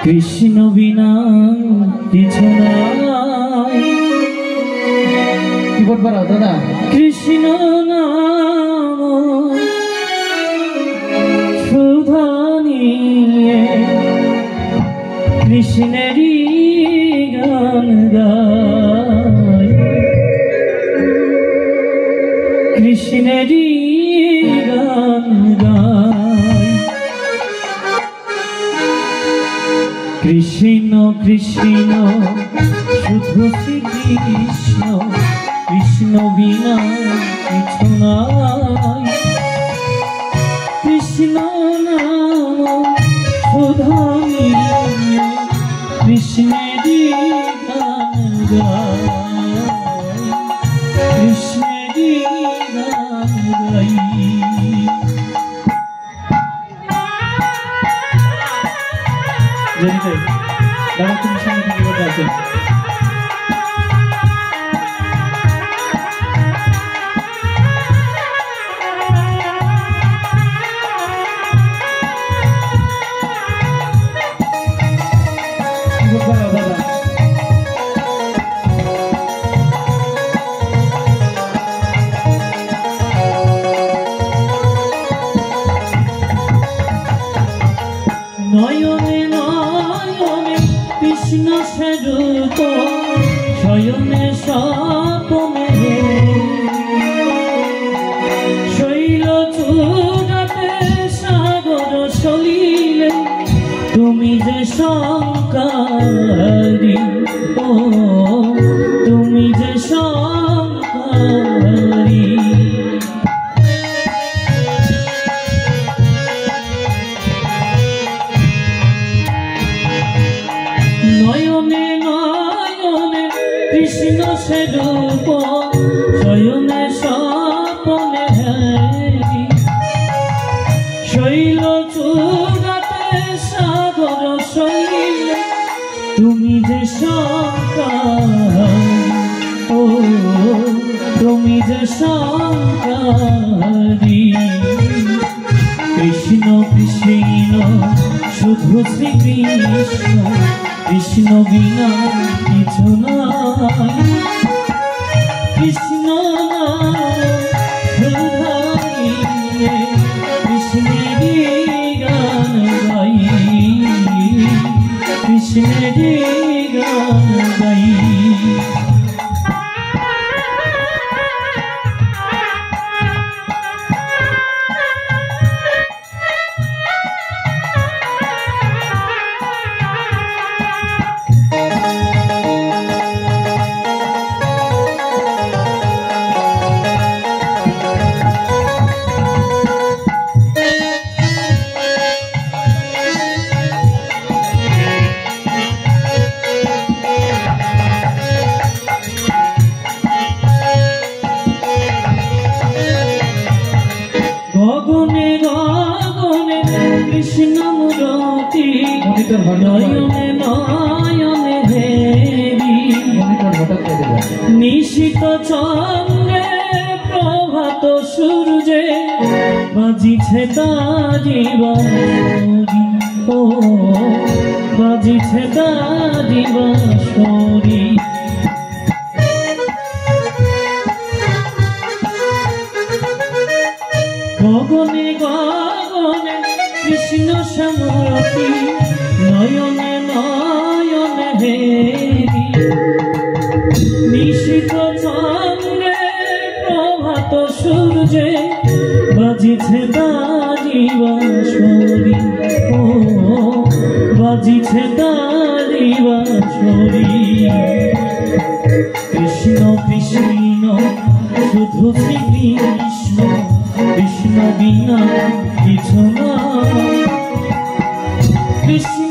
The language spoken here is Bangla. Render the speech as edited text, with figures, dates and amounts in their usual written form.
কৃষ্ণ বিনা কিছু নাই। কি বলবার দাদা? কৃষ্ণ নাম সুধা নিয়ে কৃষ্ণেরই গান গাই, কৃষ্ণেরই গান গাই। কৃষ্ণ কৃষ্ণ শুধু শ্রীকৃষ্ণ, কৃষ্ণ বিনা কিছু নাই। কৃষ্ণ নাম সুধা নিয়ে কৃষ্ণেরই গান গাই, কৃষ্ণেরই গান গাই। জানিতে দাদা তুমি সামনে থেকে বলতে আছেন। নয়নে নয়নে কৃষ্ণ স্বরূপ, শয়নে স্বপনে শৈল চূড়াতে সাগর সলিলে তুমি যে শঙ্করী, ও তুমি যে শঙ্করী। নয়নে নয়নে কৃষ্ণ স্বরূপ, শয়নে স্বপনে শৈল চূড়াতে সাগর সলিলে তুমি যে শঙ্করী, ও তুমি যে শঙ্করী। কৃষ্ণ কৃষ্ণ শুধু শ্রীকৃষ্ণ, কৃষ্ণ বিনা কিছু নাই। কৃষ্ণ সুধা নিয়ে কৃষ্ণেরই গান গাই, কৃষ্ণেরই গান গাই। গগনে গগনে কৃষ্ণ মূরতি, নয়নে নয়নে হেরি নিশিত চন্দ্রে প্রভাত সূর্যে বাজিছে তারি বাঁশরি, ও বাজিছে তারি বাঁশরি। গগনে গগনে কৃষ্ণ সমরতি, নয়নে নয়নে হেরি নিশিত চন্দ্রে প্রভাত সূর্যে বাজিছে তারি বাঁশরি, ও বাজিছে তারি বাঁশরি। কৃষ্ণ কৃষ্ণ শুধু শ্রীকৃষ্ণ, কৃষ্ণ বিনা কিছু নাই। কৃষ্ণ